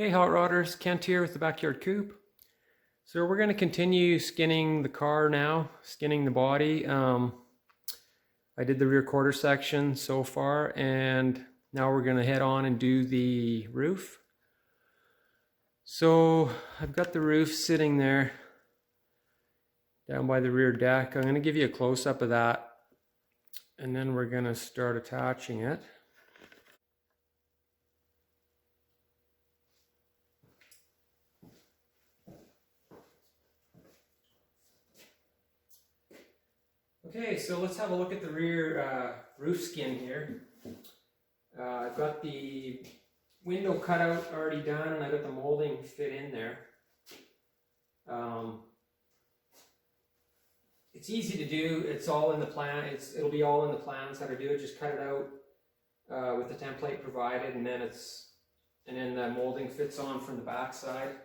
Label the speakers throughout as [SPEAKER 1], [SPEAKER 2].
[SPEAKER 1] Hey Hot Rodders, Kent here with the Backyard Coupe. So we're going to continue skinning the car now, skinning the body. I did the rear quarter section so far, and now we're going to head on and do the roof. So I've got the roof sitting there down by the rear deck. I'm going to give you a close-up of that, and then we're going to start attaching it. Okay, so let's have a look at the rear roof skin here. I've got the window cutout already done, and I've got the molding fit in there. It's easy to do. It's all in the plan. It'll be all in the plans how to do it. Just cut it out with the template provided, and then the molding fits on from the back side.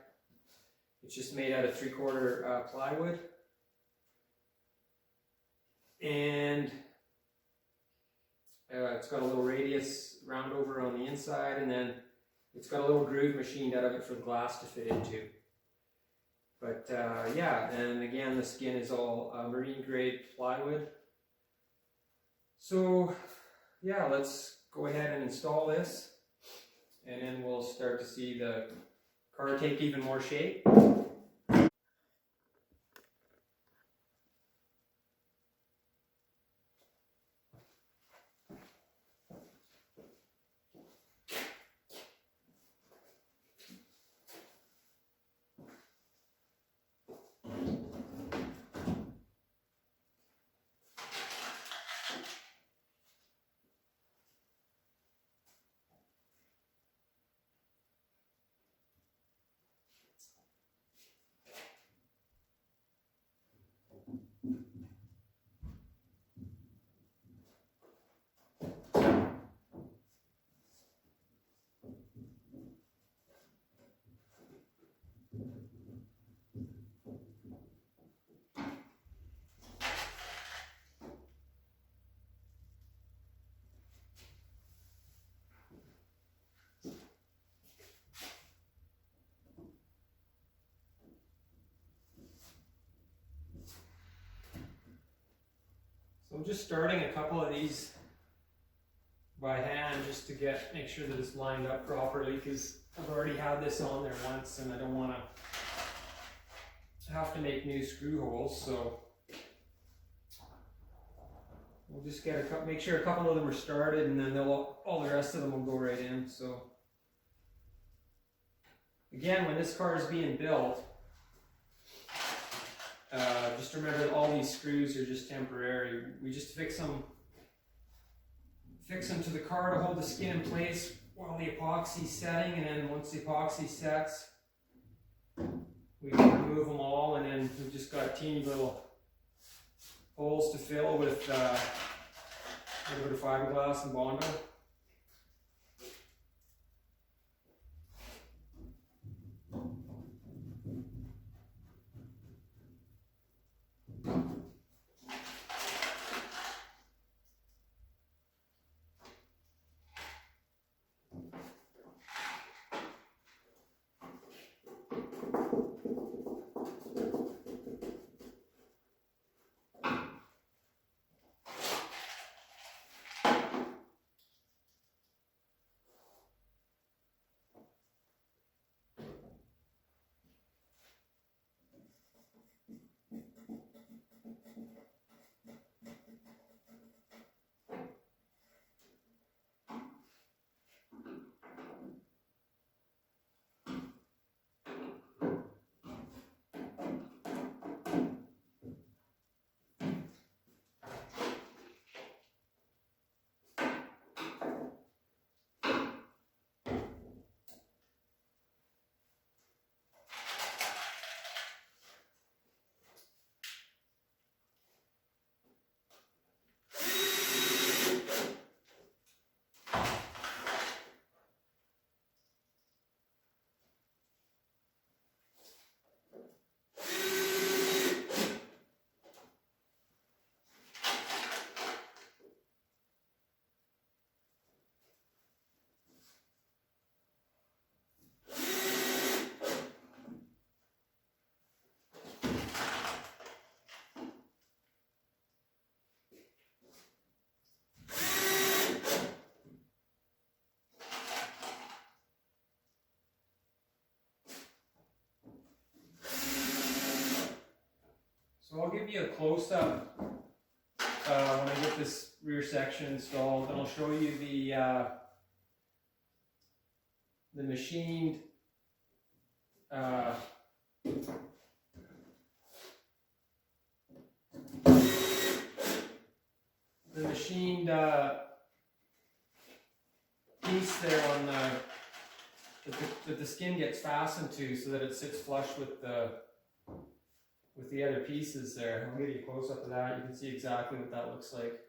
[SPEAKER 1] It's just made out of 3/4 plywood. And it's got a little radius round over on the inside, and then it's got a little groove machined out of it for the glass to fit into. But yeah, and again, the skin is all marine grade plywood. So yeah, let's go ahead and install this, and then we'll start to see the car take even more shape. So I'm just starting a couple of these by hand just to make sure that it's lined up properly, because I've already had this on there once and I don't want to have to make new screw holes. So we'll just get make sure a couple of them are started, and then all the rest of them will go right in. So again, when this car is being built, just remember that all these screws are just temporary. We just fix them to the car to hold the skin in place while the epoxy's setting, and then once the epoxy sets, we can remove them all, and then we've just got teeny little holes to fill with a little bit of fiberglass and Bondo. So I'll give you a close-up when I get this rear section installed, and I'll show you the machined piece there on that the skin gets fastened to, so that it sits flush with the other pieces there. I'll give you a close up of that. You can see exactly what that looks like.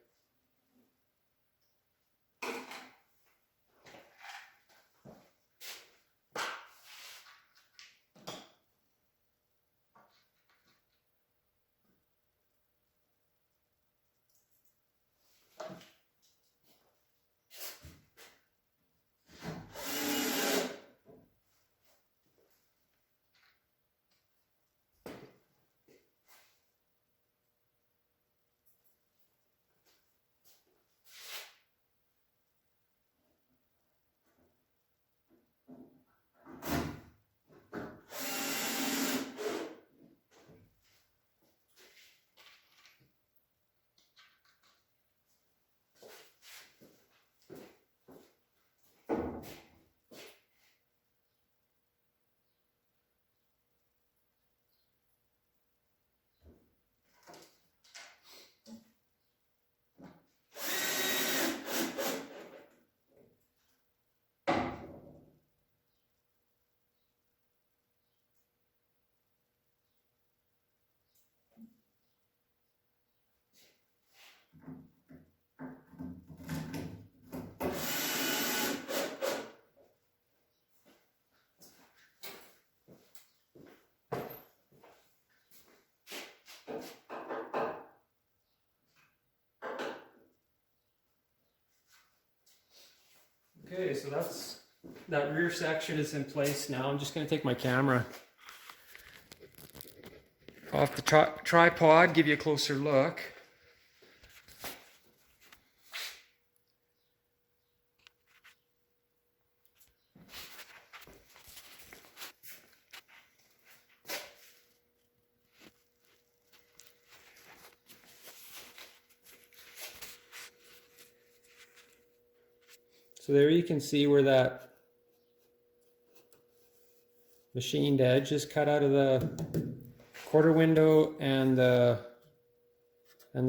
[SPEAKER 1] Okay, so that rear section is in place now. I'm just going to take my camera off the tripod, give you a closer look. So there you can see where that machined edge is cut out of the quarter window and the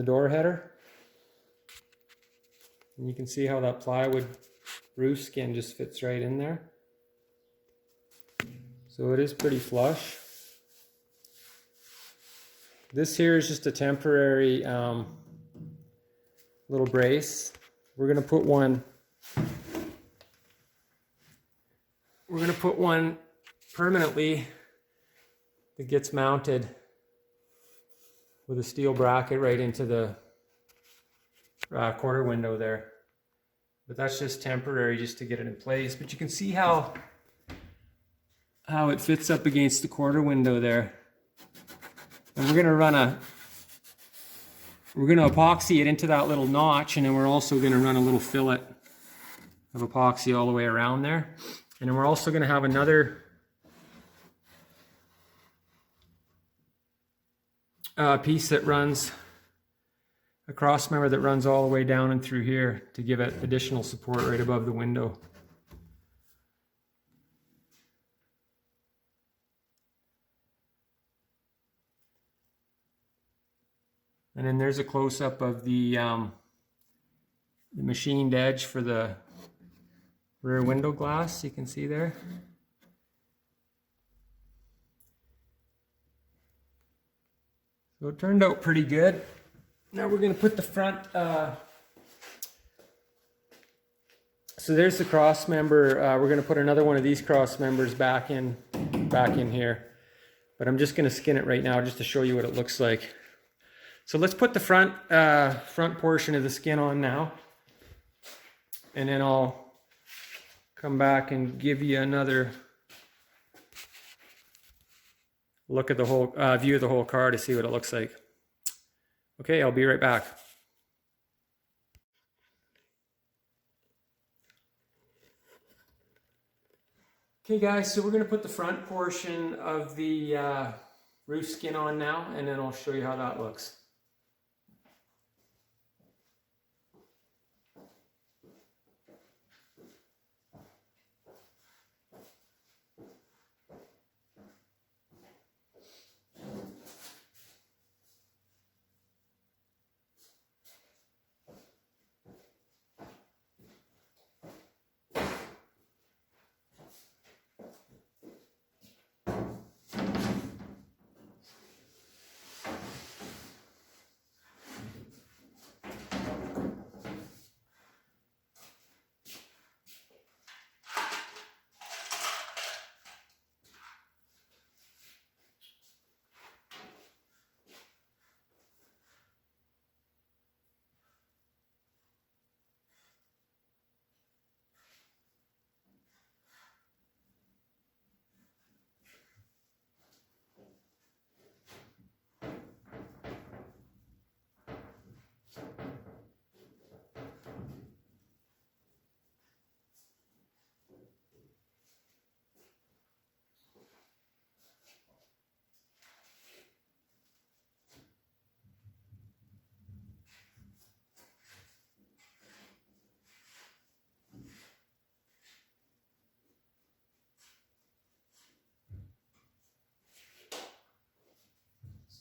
[SPEAKER 1] door header. And you can see how that plywood roof skin just fits right in there. So it is pretty flush. This here is just a temporary little brace. We're going to put one permanently that gets mounted with a steel bracket right into the quarter window there. But that's just temporary, just to get it in place. But you can see how it fits up against the quarter window there. And we're gonna epoxy it into that little notch, and then we're also gonna run a little fillet of epoxy all the way around there. And then we're also gonna have another piece that runs, a cross member that runs all the way down and through here to give it additional support right above the window. And then there's a close-up of the machined edge for the rear window glass, you can see there. So it turned out pretty good. Now we're going to put the front, so there's the cross member. We're going to put another one of these cross members back in here. But I'm just going to skin it right now just to show you what it looks like. So let's put the front portion of the skin on now. And then I'll come back and give you another look at the whole view of the whole car to see what it looks like. Okay, I'll be right back. Okay guys, so we're going to put the front portion of the roof skin on now, and then I'll show you how that looks.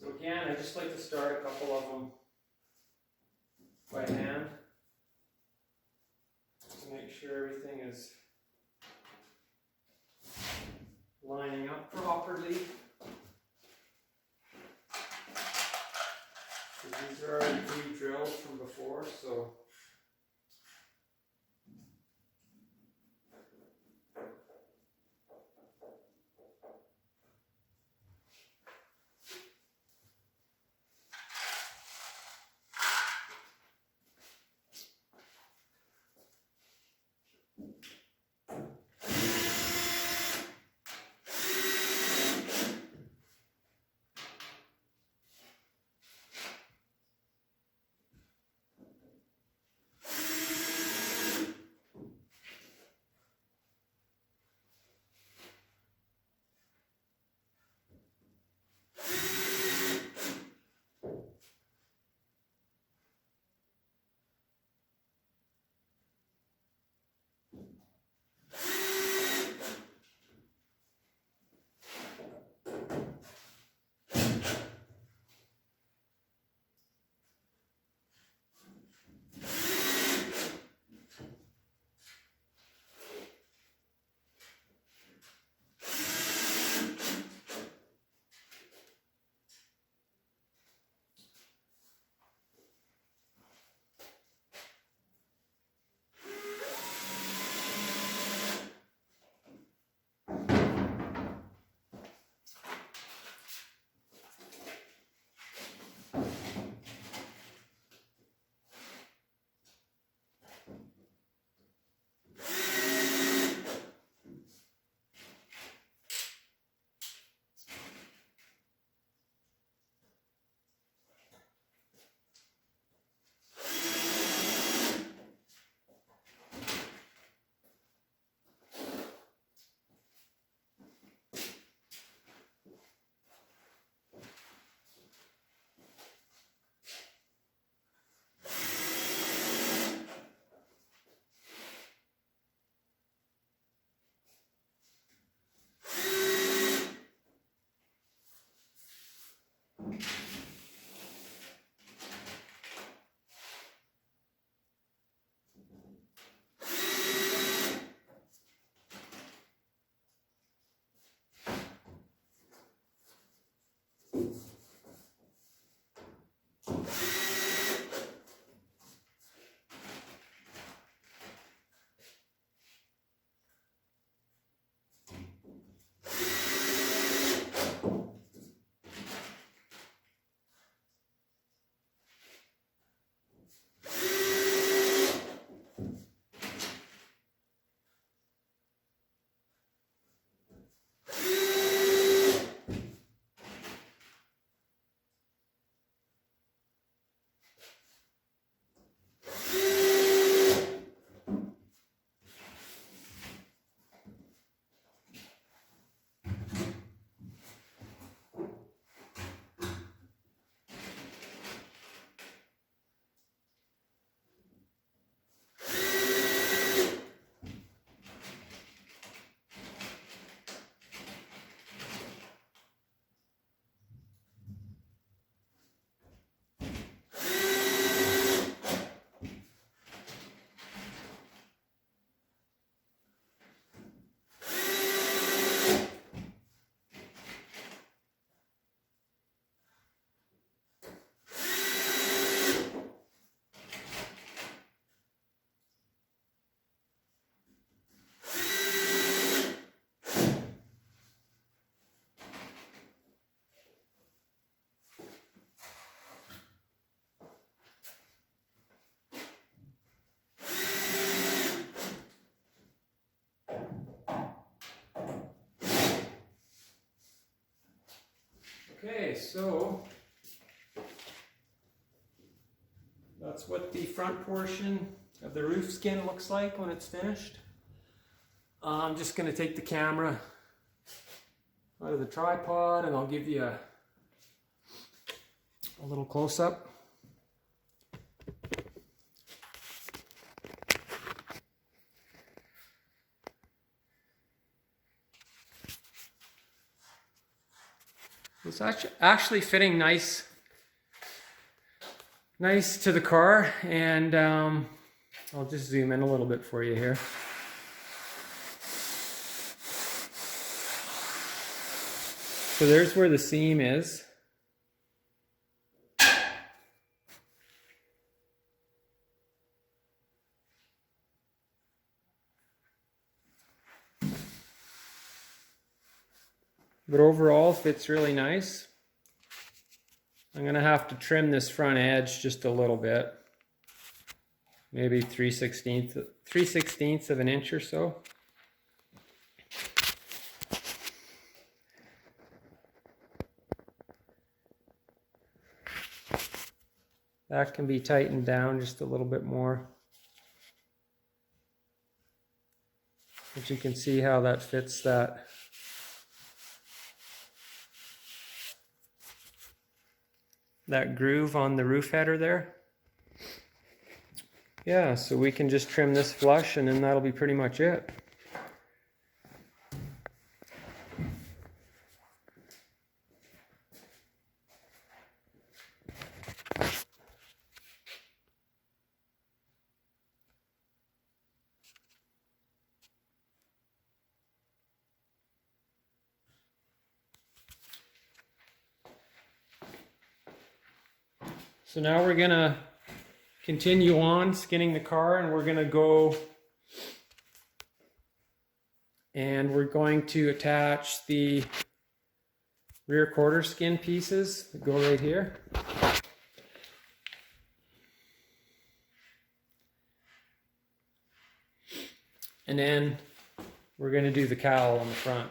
[SPEAKER 1] So again, I just like to start a couple of them by hand to make sure everything is lining up properly. These are already pre-drilled from before, so Okay, so that's what the front portion of the roof skin looks like when it's finished. I'm just going to take the camera out of the tripod and I'll give you a little close-up. It's actually fitting nice to the car, and I'll just zoom in a little bit for you here. So there's where the seam is. But overall fits really nice. I'm going to have to trim this front edge just a little bit. Maybe 3/16 of an inch or so. That can be tightened down just a little bit more. But you can see how that fits that groove on the roof header there. Yeah, so we can just trim this flush and then that'll be pretty much it. So now we're gonna continue on skinning the car, and we're gonna go and we're going to attach the rear quarter skin pieces that go right here. And then we're gonna do the cowl on the front.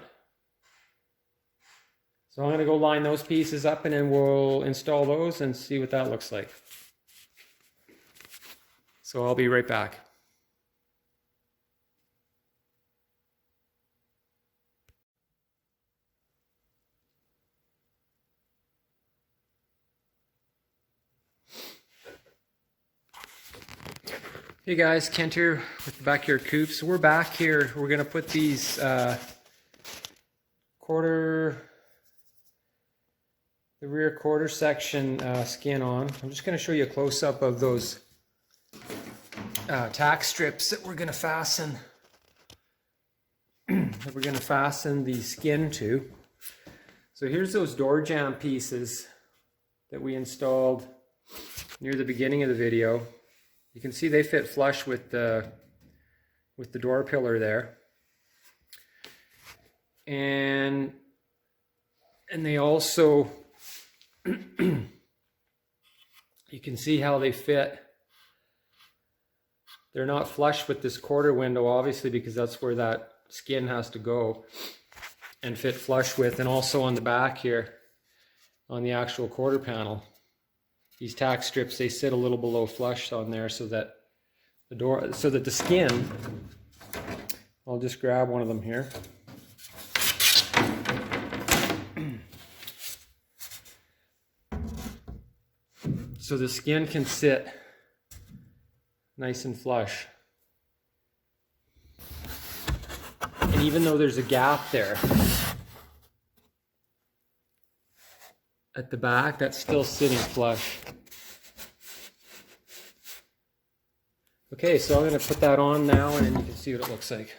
[SPEAKER 1] So I'm going to go line those pieces up and then we'll install those and see what that looks like. So I'll be right back. Hey guys, Kent here with the Backyard Coupe. So we're back here. We're going to put these the rear quarter section skin on. I'm just going to show you a close-up of those tack strips that we're going to fasten the skin to. So here's those door jamb pieces that we installed near the beginning of the video. You can see they fit flush with the door pillar there, and they also you can see how they fit. They're not flush with this quarter window, obviously, because that's where that skin has to go and fit flush with, and also on the back here on the actual quarter panel. These tack strips, they sit a little below flush on there so that the skin, I'll just grab one of them here. So the skin can sit nice and flush. And even though there's a gap there at the back, that's still sitting flush. Okay, so I'm going to put that on now and then you can see what it looks like.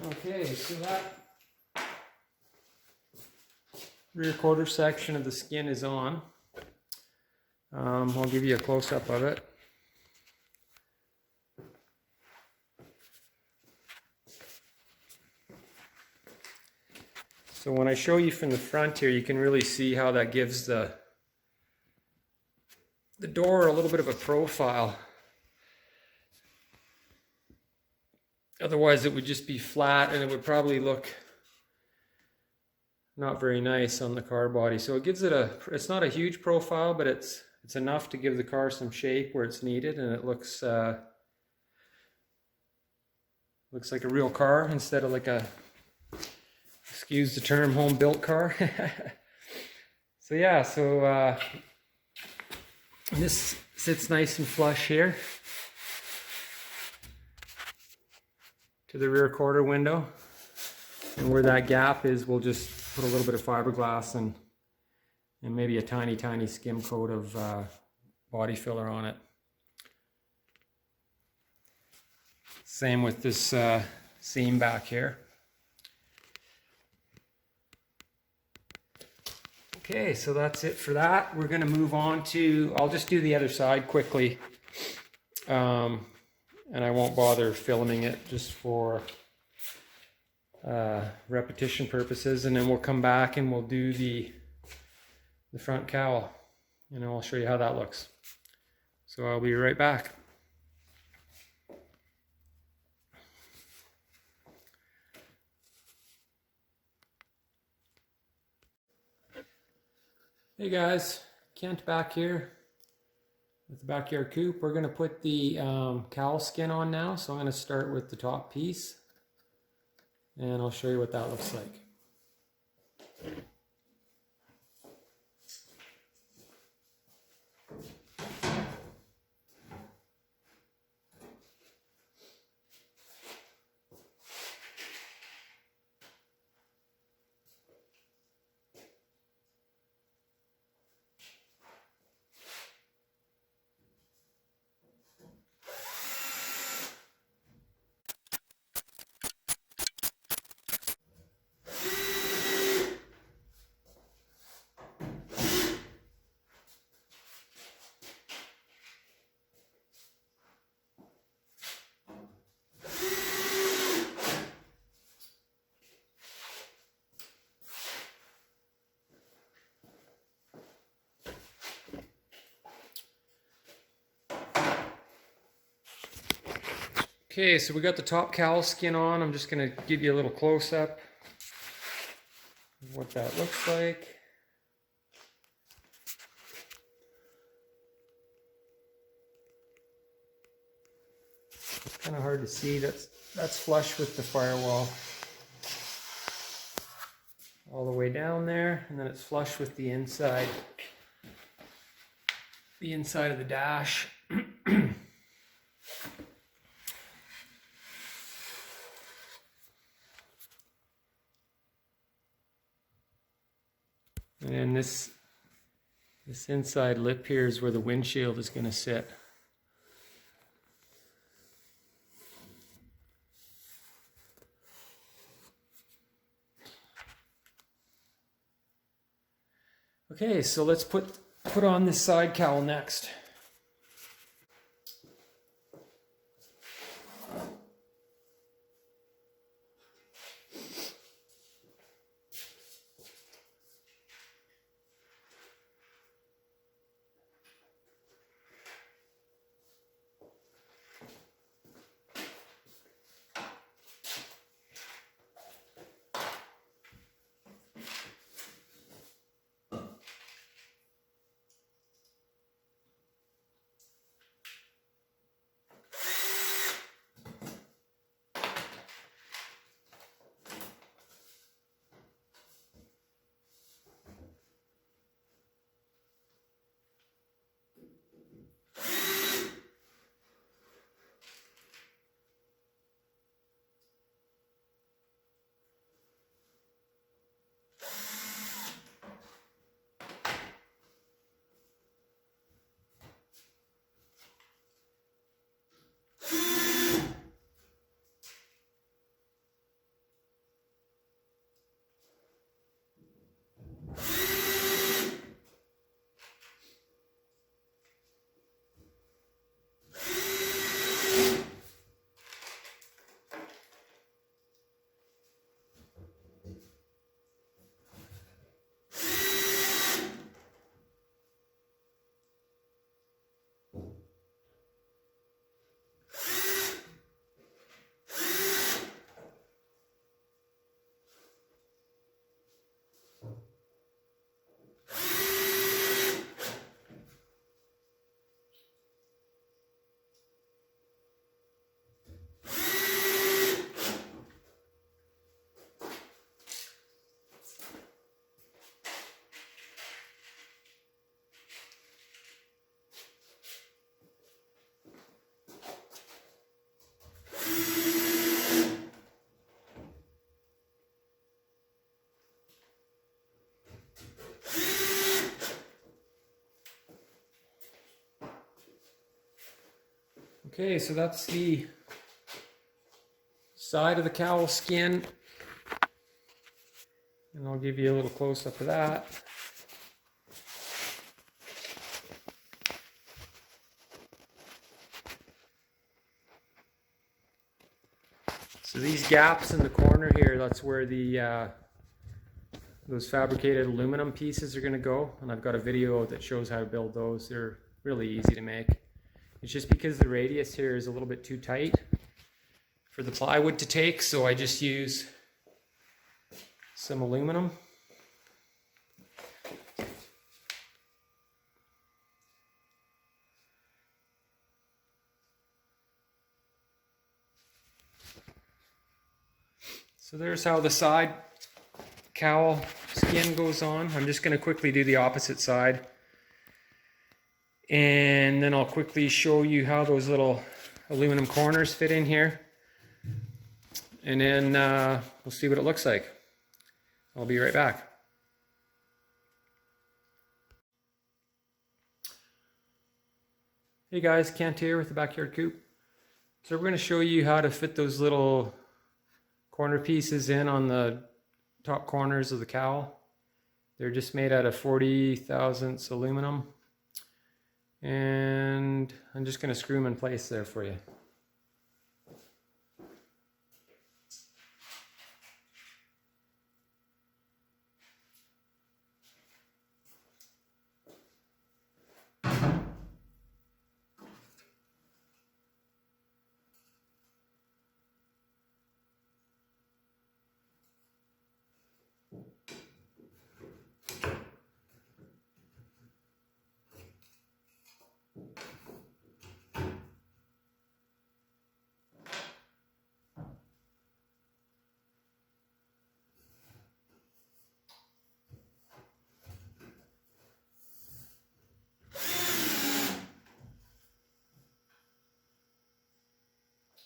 [SPEAKER 1] Okay, so that rear quarter section of the skin is on. I'll give you a close-up of it. So when I show you from the front here, you can really see how that gives the door a little bit of a profile. Otherwise it would just be flat and it would probably look not very nice on the car body. So it gives it it's not a huge profile, but it's enough to give the car some shape where it's needed, and it looks like a real car instead of like a, excuse the term, home-built car. So yeah, this sits nice and flush here to the rear quarter window, and where that gap is, we'll just put a little bit of fiberglass and maybe a tiny skim coat of body filler on it. Same with this seam back here. Okay, so that's it for that. We're going to move on to, I'll just do the other side quickly, and I won't bother filming it just for repetition purposes, and then we'll come back and we'll do the front cowl, and I'll show you how that looks. So I'll be right back. Hey guys, Kent back here with the Backyard Coupe. We're going to put the cowl skin on now, so I'm going to start with the top piece, and I'll show you what that looks like. Okay, so we got the top cowl skin on. I'm just going to give you a little close-up of what that looks like. It's kind of hard to see. That's flush with the firewall all the way down there, and then it's flush with the inside of the dash. And then this inside lip here is where the windshield is going to sit. Okay, so let's put on this side cowl next. Okay, so that's the side of the cowl skin, and I'll give you a little close-up of that. So these gaps in the corner here, that's where the those fabricated aluminum pieces are going to go, and I've got a video that shows how to build those. They're really easy to make. It's just because the radius here is a little bit too tight for the plywood to take, so I just use some aluminum. So there's how the side cowl skin goes on. I'm just going to quickly do the opposite side, and then I'll quickly show you how those little aluminum corners fit in here, and then we'll see what it looks like. I'll be right back. Hey guys, Kent here with the Backyard Coupe. So we're going to show you how to fit those little corner pieces in on the top corners of the cowl. They're just made out of 40 thousandths aluminum, and I'm just going to screw them in place there for you.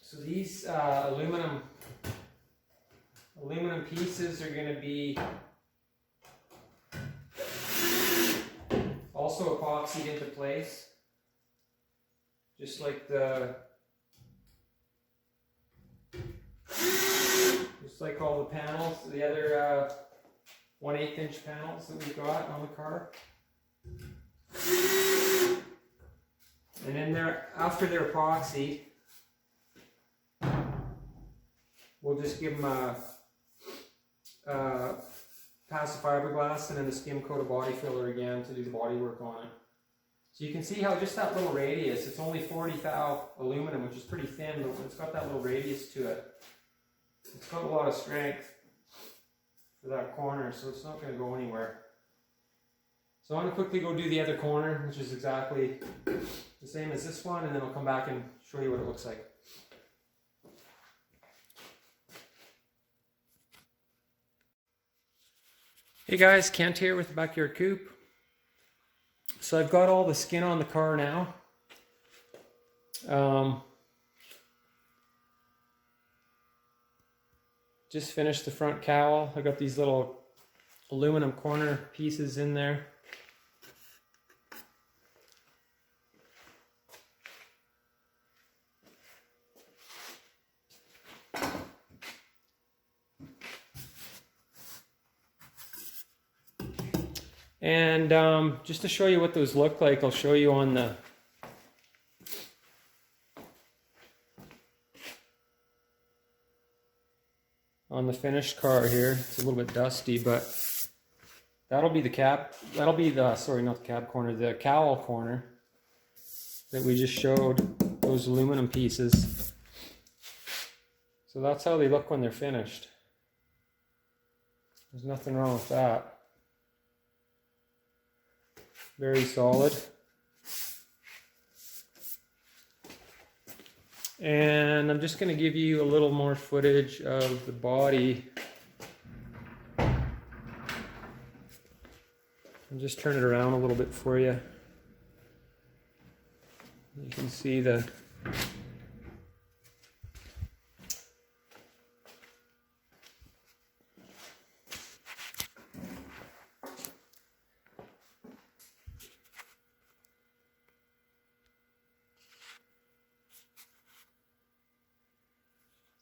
[SPEAKER 1] So these aluminum pieces are going to be also epoxied into place, just like all the panels, the other 1/8 inch panels that we've got on the car. And then after they're epoxied, we'll just give them a pass of fiberglass and then a skim coat of body filler again to do the body work on it. So you can see how just that little radius, it's only 40 thou aluminum, which is pretty thin, but it's got that little radius to it. It's got a lot of strength for that corner, so it's not going to go anywhere. So I'm going to quickly go do the other corner, which is exactly the same as this one, and then I'll come back and show you what it looks like. Hey guys, Kent here with the Backyard Coupe. So I've got all the skin on the car now. Just finished the front cowl. I got these little aluminum corner pieces in there. And just to show you what those look like, I'll show you on the finished car here. It's a little bit dusty, but that'll be the cab. That'll be the, sorry, not the cab corner, the cowl corner that we just showed, those aluminum pieces. So that's how they look when they're finished. There's nothing wrong with that. Very solid. And I'm just going to give you a little more footage of the body. I'll just turn it around a little bit for you. You can see the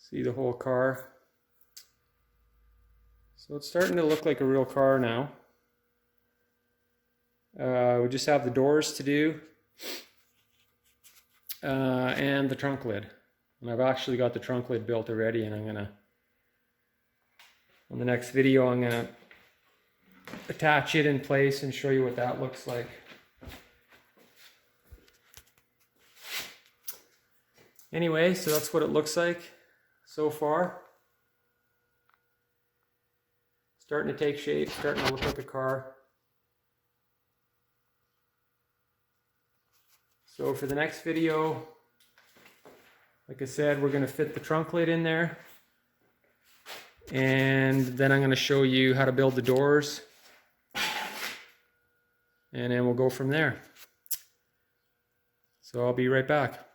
[SPEAKER 1] See the whole car. So it's starting to look like a real car now. We just have the doors to do and the trunk lid. And I've actually got the trunk lid built already, and I'm gonna, on the next video, I'm gonna attach it in place and show you what that looks like. Anyway, so that's what it looks like so far. Starting to take shape, starting to look like a car. So for the next video, like I said, we're going to fit the trunk lid in there. And then I'm going to show you how to build the doors. And then we'll go from there. So I'll be right back.